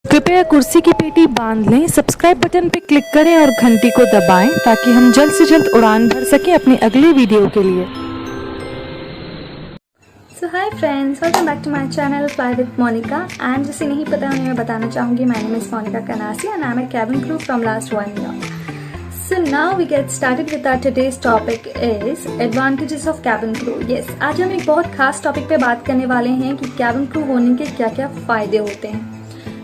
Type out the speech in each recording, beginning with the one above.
कृपया कुर्सी की पेटी बांध लें, सब्सक्राइब बटन पर क्लिक करें और घंटी को दबाएं ताकि हम जल्द से जल्द उड़ान भर सकें अपनी अगली वीडियो के लिए। So hi friends, welcome back to my channel fly with Monika. And जिसे नहीं पता उन्हें मैं बताना चाहूँगी, my name is Monika Kanasi and I am a cabin crew from last 1 year. So now we get started with our today's topic is advantages of cabin crew. Yes, आज हम एक बहुत खास टॉपिक पे बात करने वाले हैं कि cabin crew होने के क्या क्या फ़ायदे होते हैं।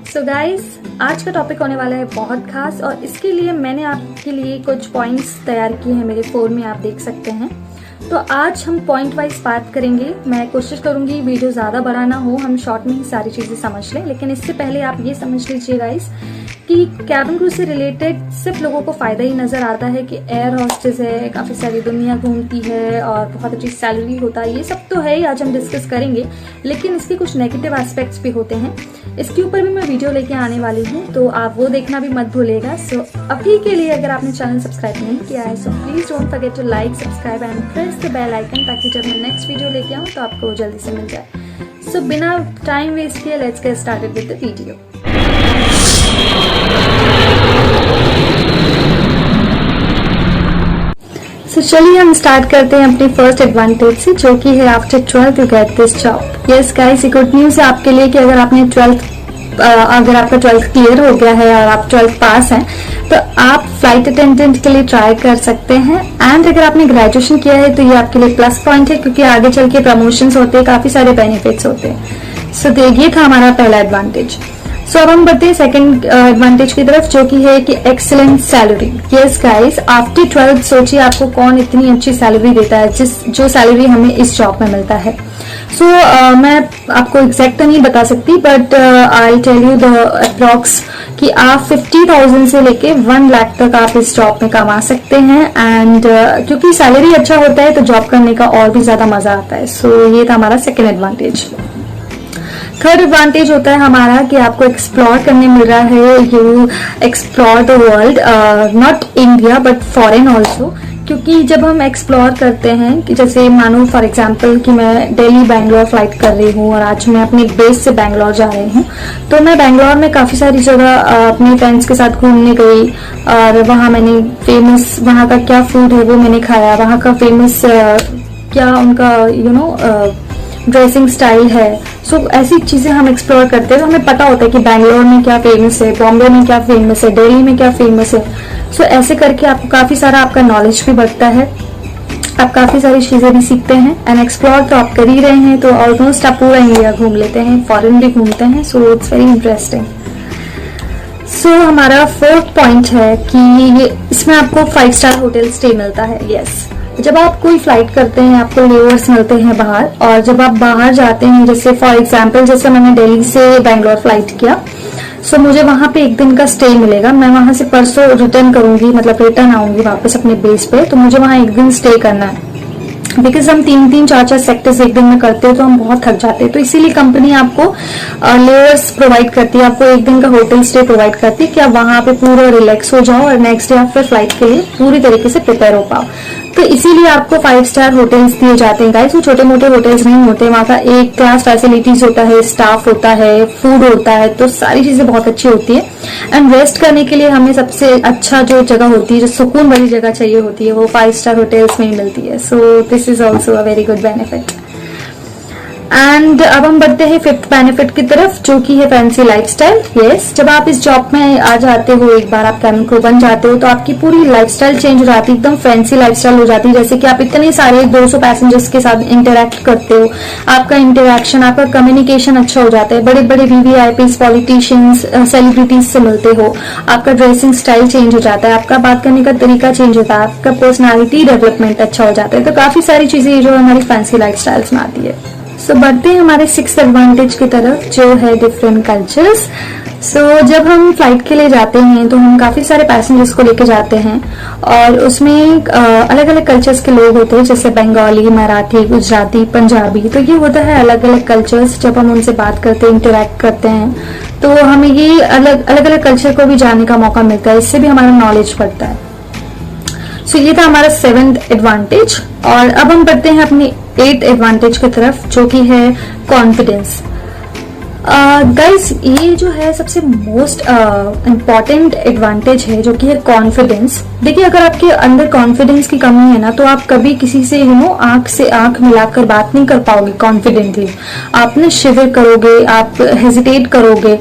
सो गाइस, आज का टॉपिक होने वाला है बहुत खास और इसके लिए मैंने आपके लिए कुछ पॉइंट्स तैयार किए हैं, मेरे फ़ोन में आप देख सकते हैं। तो आज हम पॉइंट वाइज बात करेंगे। मैं कोशिश करूंगी वीडियो ज़्यादा बड़ा ना हो, हम शॉर्ट में ही सारी चीज़ें समझ लें। लेकिन इससे पहले आप ये समझ लीजिए गाइस कि कैबिन क्रू से रिलेटेड सिर्फ लोगों को फ़ायदा ही नज़र आता है कि एयर हॉस्टेस है, काफ़ी सारी दुनिया घूमती है और बहुत अच्छी सैलरी होता है, ये सब तो है ही, आज हम डिस्कस करेंगे। लेकिन इसके कुछ नेगेटिव एस्पेक्ट्स भी होते हैं, इसके ऊपर भी मैं वीडियो लेके आने वाली हूँ, तो आप वो देखना भी मत भूलिएगा। सो अभी के लिए अगर आपने चैनल सब्सक्राइब नहीं किया है so please don't forget to like, subscribe and press the bell icon, ताकि जब मैं नेक्स्ट वीडियो लेके आऊँ तो आपको जल्दी से मिल जाए। सो बिना टाइम वेस्ट किए let's get started with the video. तो चलिए हम स्टार्ट करते हैं अपनी फर्स्ट एडवांटेज से, जो कि है after 12th you get this job. Yes guys, ये गुड न्यूज़ है आपके लिए कि अगर आपका 12th क्लियर हो गया है और आप 12th पास हैं तो आप फ्लाइट अटेंडेंट के लिए ट्राई कर सकते हैं। एंड अगर आपने ग्रेजुएशन किया है तो ये आपके लिए प्लस पॉइंट है, क्योंकि आगे चल के प्रमोशंस होते हैं, काफ़ी सारे बेनिफिट्स होते हैं। सो ये था हमारा पहला एडवांटेज। सो अब हम बढ़ते हैं सेकंड एडवांटेज की तरफ, जो कि है कि excellent salary. Yes guys, after 12th सोचिए आपको कौन इतनी अच्छी सैलरी देता है, जो सैलरी हमें इस जॉब में मिलता है। सो मैं आपको एग्जैक्ट तो नहीं बता सकती, but I tell you the approx कि आप 50,000 से लेके 1 लाख तक आप इस जॉब में कमा सकते हैं। एंड क्योंकि सैलरी अच्छा होता है तो जॉब करने का और भी ज्यादा मजा आता है। सो ये था हमारा सेकेंड एडवांटेज। थर्ड एडवांटेज होता है हमारा कि आपको एक्सप्लोर करने मिल रहा है, you explore the world, not India but foreign also. क्योंकि जब हम एक्सप्लोर करते हैं कि जैसे मानो फॉर एग्जांपल कि मैं दिल्ली बैंगलोर फ्लाइट कर रही हूँ और आज मैं अपने बेस से बैंगलोर जा रही हूँ, तो मैं बैंगलोर में काफ़ी सारी जगह अपने फ्रेंड्स के साथ घूमने गई और वहाँ मैंने फेमस, वहाँ का क्या फूड है वो मैंने खाया, वहाँ का फेमस क्या उनका ड्रेसिंग स्टाइल है। सो ऐसी चीज़ें हम एक्सप्लोर करते हैं तो हमें पता होता है कि बैंगलोर में क्या फेमस है, बॉम्बे में क्या फेमस है, दिल्ली में क्या फेमस है। सो ऐसे करके आपको काफ़ी सारा आपका नॉलेज भी बढ़ता है, आप काफ़ी सारी चीज़ें भी सीखते हैं। एंड एक्सप्लोर तो आप कर ही रहे हैं, तो ऑलमोस्ट आप पूरा इंडिया घूम लेते हैं, फॉरेन भी घूमते हैं। So it's very interesting. So हमारा फोर्थ पॉइंट है कि इसमें आपको 5 स्टार होटल स्टे मिलता है। यस, जब आप कोई फ्लाइट करते हैं आपको लेवर्स मिलते हैं बाहर, और जब आप बाहर जाते हैं, जैसे फॉर एग्जांपल जैसे मैंने दिल्ली से बैंगलोर फ्लाइट किया, सो मुझे वहां पे 1 दिन का स्टे मिलेगा। मैं वहां से परसों रिटर्न करूंगी, मतलब रिटर्न आऊंगी वापस अपने बेस पे, तो मुझे वहां 1 दिन स्टे करना है। बिकॉज हम 3-3, 4-4 सेक्टर्स 1 दिन में करते हैं तो हम बहुत थक जाते हैं, तो इसीलिए कंपनी आपको लेयर्स प्रोवाइड करती है, आपको 1 दिन का होटल स्टे प्रोवाइड करती है कि आप वहां पे पूरा रिलैक्स हो जाओ और नेक्स्ट डे आप फिर फ्लाइट के लिए पूरी तरीके से प्रिपेयर हो पाओ। तो इसीलिए आपको 5 स्टार होटल्स दिए जाते हैं गाइस। वो छोटे मोटे होटल्स नहीं होते, वहाँ का एक क्लास फैसिलिटीज होता है, स्टाफ होता है, फूड होता है, तो सारी चीजें बहुत अच्छी होती है। एंड रेस्ट करने के लिए हमें सबसे अच्छा जो जगह होती है, जो सुकून वाली जगह चाहिए होती है, वो 5 स्टार होटल्स में ही मिलती है। So this is also a very good benefit. And अब हम बढ़ते हैं 5th बेनिफिट की तरफ, जो कि है फैंसी लाइफस्टाइल। यस, जब आप इस जॉब में आ जाते हो, एक बार आप कैबिन क्रू बन जाते हो, तो आपकी पूरी लाइफस्टाइल चेंज हो जाती है, एकदम फैंसी लाइफस्टाइल हो जाती है। जैसे कि आप इतने सारे 200 पैसेंजर्स के साथ इंटरेक्ट करते हो, आपका इंटरेक्शन, आपका कम्युनिकेशन अच्छा हो जाता है, बड़े बड़े VVIPs, पॉलिटिशियंस, सेलिब्रिटीज से मिलते हो, आपका ड्रेसिंग स्टाइल चेंज हो जाता है, आपका बात करने का तरीका चेंज होता है, आपका पर्सनैलिटी डेवलपमेंट अच्छा हो जाता है। तो काफी सारी चीजें जो हमारी फैंसी लाइफस्टाइल्स में आती है। सो बढ़ते हैं हमारे 6th एडवांटेज की तरफ, जो है डिफरेंट कल्चर्स। सो जब हम फ्लाइट के लिए जाते हैं तो हम काफ़ी सारे पैसेंजर्स को लेके जाते हैं और उसमें अलग अलग कल्चर्स के लोग होते हैं, जैसे बंगाली, मराठी, गुजराती, पंजाबी। तो ये होता है अलग अलग कल्चर्स। जब हम उनसे बात करते हैं, इंटरेक्ट करते हैं, तो हमें ये अलग अलग कल्चर को भी जानने का मौका मिलता है, इससे भी हमारा नॉलेज बढ़ता है। सो ये था हमारा 7th एडवांटेज। और अब हम बढ़ते हैं अपनी 8th एडवांटेज की तरफ, जो कि है कॉन्फिडेंस। गाइस ये जो है सबसे मोस्ट इम्पॉर्टेंट एडवांटेज है जो कि है कॉन्फिडेंस। देखिए अगर आपके अंदर कॉन्फिडेंस की कमी है ना तो आप कभी किसी से आंख से आंख मिलाकर बात नहीं कर पाओगे कॉन्फिडेंटली। आप ना शिवर करोगे, आप हेजिटेट करोगे।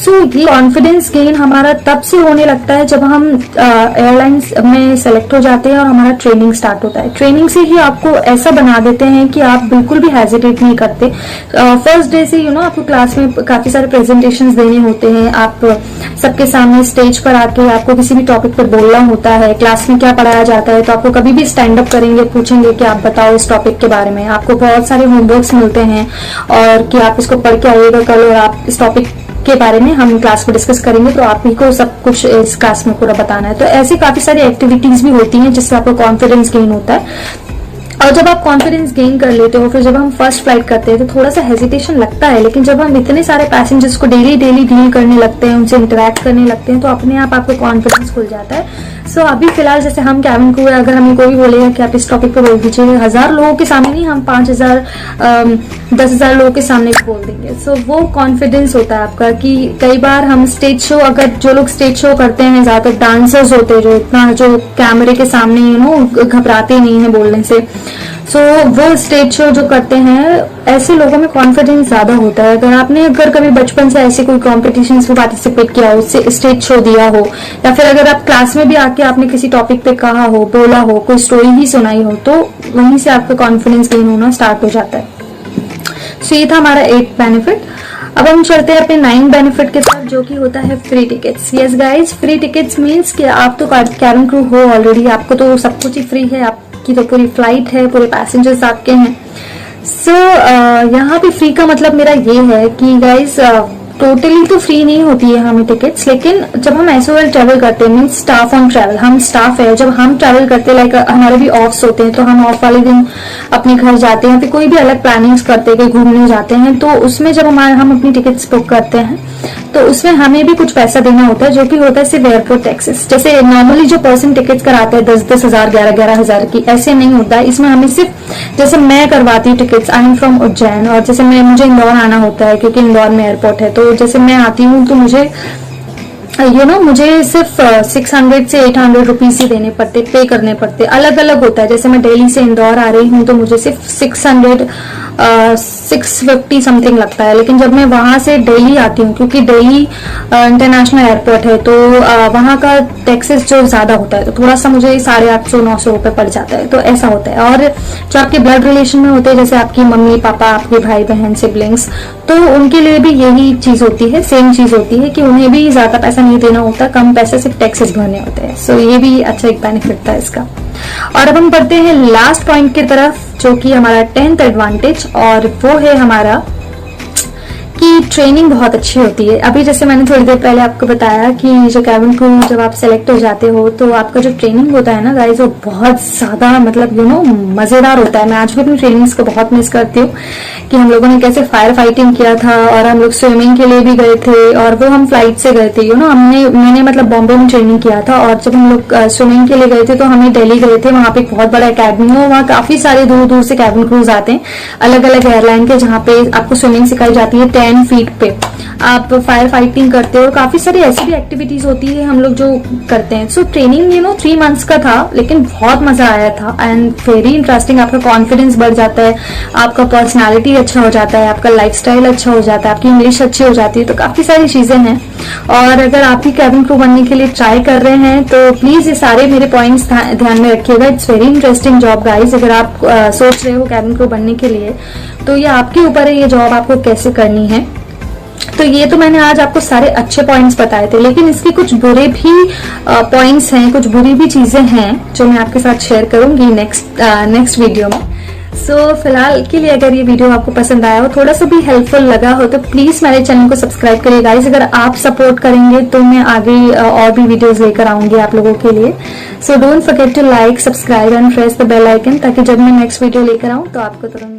सो ये कॉन्फिडेंस गेन हमारा तब से होने लगता है जब हम एयरलाइंस में सेलेक्ट हो जाते हैं और हमारा ट्रेनिंग स्टार्ट होता है। ट्रेनिंग से ही आपको ऐसा बना देते हैं कि आप बिल्कुल भी हेजिटेट नहीं करते। फर्स्ट डे से आपको क्लास में काफी सारे प्रेजेंटेशंस देने होते हैं। आप सबके सामने स्टेज पर आके आपको किसी भी टॉपिक पर बोलना होता है। क्लास में क्या पढ़ाया जाता है तो आपको कभी भी स्टैंड अप करेंगे, पूछेंगे कि आप बताओ इस टॉपिक के बारे में। आपको बहुत सारे होमवर्क्स मिलते हैं और कि आप इसको पढ़ के आइएगा कल और आप इस टॉपिक के बारे में हम क्लास में डिस्कस करेंगे, तो आप ही को सब कुछ इस क्लास में पूरा बताना है। तो ऐसी काफी सारी एक्टिविटीज भी होती हैं जिससे आपको कॉन्फिडेंस गेन होता है। और जब आप कॉन्फिडेंस गेन कर लेते हो, फिर जब हम फर्स्ट फ्लाइट करते हैं तो थोड़ा सा हेजिटेशन लगता है, लेकिन जब हम इतने सारे पैसेंजर्स को डेली डील करने लगते हैं, उनसे इंटरेक्ट करने लगते हैं, तो अपने आप आपको कॉन्फिडेंस खुल जाता है। सो अभी फिलहाल जैसे हम कैबिन क्रू है, अगर हमें कोई बोलेगा कि आप इस टॉपिक पे बोल दीजिए, 1000 लोगों के सामने नहीं, हम 5000 10,000 लोगों के सामने बोल देंगे। सो वो कॉन्फिडेंस होता है आपका कि कई बार हम स्टेज शो, अगर जो लोग स्टेज शो करते हैं, ज्यादातर डांसर्स होते हैं जो इतना जो कैमरे के सामने घबराते नहीं है बोलने से, सो वो स्टेज शो जो करते हैं, ऐसे लोगों में कॉन्फिडेंस ज्यादा होता है। अगर कभी बचपन से ऐसे कोई कॉम्पिटिशन्स में पार्टिसिपेट किया हो, स्टेज शो दिया हो, या फिर अगर आप क्लास में भी आके आपने किसी टॉपिक पे कहा हो, बोला हो, कोई स्टोरी ही सुनाई हो, तो वहीं से आपका कॉन्फिडेंस गेन होना स्टार्ट हो जाता है। सो ये था हमारा 8 बेनिफिट। अब हम चलते हैं अपने 9 बेनिफिट के साथ, जो कि होता है free tickets. Yes guys, free tickets means कि आप तो कैबिन क्रू हो ऑलरेडी, आपको तो सब कुछ ही फ्री है, आपकी तो पूरी फ्लाइट है, पूरे पैसेंजर्स आपके हैं। सो यहाँ पे फ्री का मतलब मेरा ये है कि गाइज टोटली तो फ्री नहीं होती है हमें टिकट्स, लेकिन जब हम एसओएल ट्रेवल करते हैं, मीन्स स्टाफ ऑन ट्रेवल, हम स्टाफ है, जब हम ट्रेवल करते हैं, लाइक हमारे भी ऑफ्स होते हैं, तो हम ऑफ वाले दिन अपने घर जाते हैं, फिर कोई भी अलग प्लानिंग्स करते हैं, घूमने जाते हैं, तो उसमें जब हम अपनी टिकट्स बुक करते हैं तो उसमें हमें भी कुछ पैसा देना होता है, जो कि होता है सिर्फ एयरपोर्ट टैक्सेस। जैसे नॉर्मली जो पर्सन टिकट्स कराते हैं 10-10 हजार 11-11 हजार की, ऐसे नहीं होता है। इसमें हमें सिर्फ, जैसे मैं करवाती हूँ tickets, I am from Ujjain, और जैसे मुझे इंदौर आना होता है क्योंकि इंदौर में एयरपोर्ट है, तो जैसे मैं आती हूँ तो मुझे मुझे सिर्फ 600 से 800 रुपीज ही देने पड़ते, पे करने पड़ते। अलग अलग होता है। जैसे मैं दिल्ली से इंदौर आ रही हूँ तो मुझे सिर्फ 650 समथिंग लगता है, लेकिन जब मैं वहां से दिल्ली आती हूँ, क्योंकि दिल्ली इंटरनेशनल एयरपोर्ट है, तो वहां का टैक्सेस जो ज्यादा होता है, तो थोड़ा सा मुझे 850-900 रुपए पड़ जाता है। तो ऐसा होता है। और जो आपके ब्लड रिलेशन में होते हैं, जैसे आपकी मम्मी पापा, आपके भाई बहन, सिबलिंग्स, तो उनके लिए भी यही चीज होती है, सेम चीज होती है कि उन्हें भी ज्यादा पैसा नहीं देना होता, कम पैसे सिर्फ टैक्सेस भरने होते हैं। सो ये भी अच्छा एक बेनिफिट था इसका। और अब हम बढ़ते हैं लास्ट पॉइंट की तरफ, जो कि हमारा 10th एडवांटेज, और वो है हमारा कि ट्रेनिंग बहुत अच्छी होती है। अभी जैसे मैंने थोड़ी देर पहले आपको बताया कि जो कैबिन क्रू जब आप सेलेक्ट हो जाते हो तो आपका जो ट्रेनिंग होता है ना गाइस, वो बहुत ज्यादा मतलब मजेदार होता है। मैं आज भी अपनी ट्रेनिंग्स को बहुत मिस करती हूँ कि हम लोगों ने कैसे फायर फाइटिंग किया था, और हम लोग स्विमिंग के लिए भी गए थे, और वो हम फ्लाइट से गए थे। मैंने मतलब बॉम्बे में ट्रेनिंग किया था, और जब हम लोग स्विमिंग के लिए गए थे तो हमें दिल्ली गए थे। वहां पे एक बहुत बड़ा अकेडमी है, वहाँ काफी सारे दूर दूर से कैबिन क्रूज आते हैं अलग अलग एयरलाइन के, जहाँ पे आपको स्विमिंग सिखाई जाती है। 10 फीट पे आप फायर फाइटिंग करते हो, और काफी सारी ऐसी भी एक्टिविटीज होती है हम लोग जो करते हैं। सो ट्रेनिंग 3 मंथ्स का था, लेकिन बहुत मजा आया था एंड वेरी इंटरेस्टिंग। आपका कॉन्फिडेंस बढ़ जाता है, आपका पर्सनालिटी अच्छा हो जाता है, आपका लाइफस्टाइल अच्छा हो जाता है, आपकी इंग्लिश अच्छी हो जाती है, तो काफी सारी चीजें हैं। और अगर आप भी कैबिन क्रू बनने के लिए ट्राई कर रहे हैं तो प्लीज ये सारे मेरे पॉइंट्स ध्यान में रखिएगा। It's very interesting job guys. अगर आप सोच रहे हो कैबिन क्रू बनने के लिए, तो ये आपके ऊपर है, ये जॉब आपको कैसे करनी है। तो ये तो मैंने आज आपको सारे अच्छे पॉइंट्स बताए थे, लेकिन इसके कुछ बुरे भी पॉइंट्स हैं, कुछ बुरी भी चीजें हैं जो मैं आपके साथ शेयर करूंगी नेक्स्ट वीडियो में। सो फिलहाल के लिए अगर ये वीडियो आपको पसंद आया हो, थोड़ा सा भी हेल्पफुल लगा हो, तो प्लीज मेरे चैनल को सब्सक्राइब करिए गाइस। अगर आप सपोर्ट करेंगे तो मैं आगे और भी वीडियोस लेकर आऊंगी आप लोगों के लिए। So don't forget to like, subscribe and press the bell icon, ताकि जब मैं नेक्स्ट वीडियो लेकर आऊं तो आपको तुरंत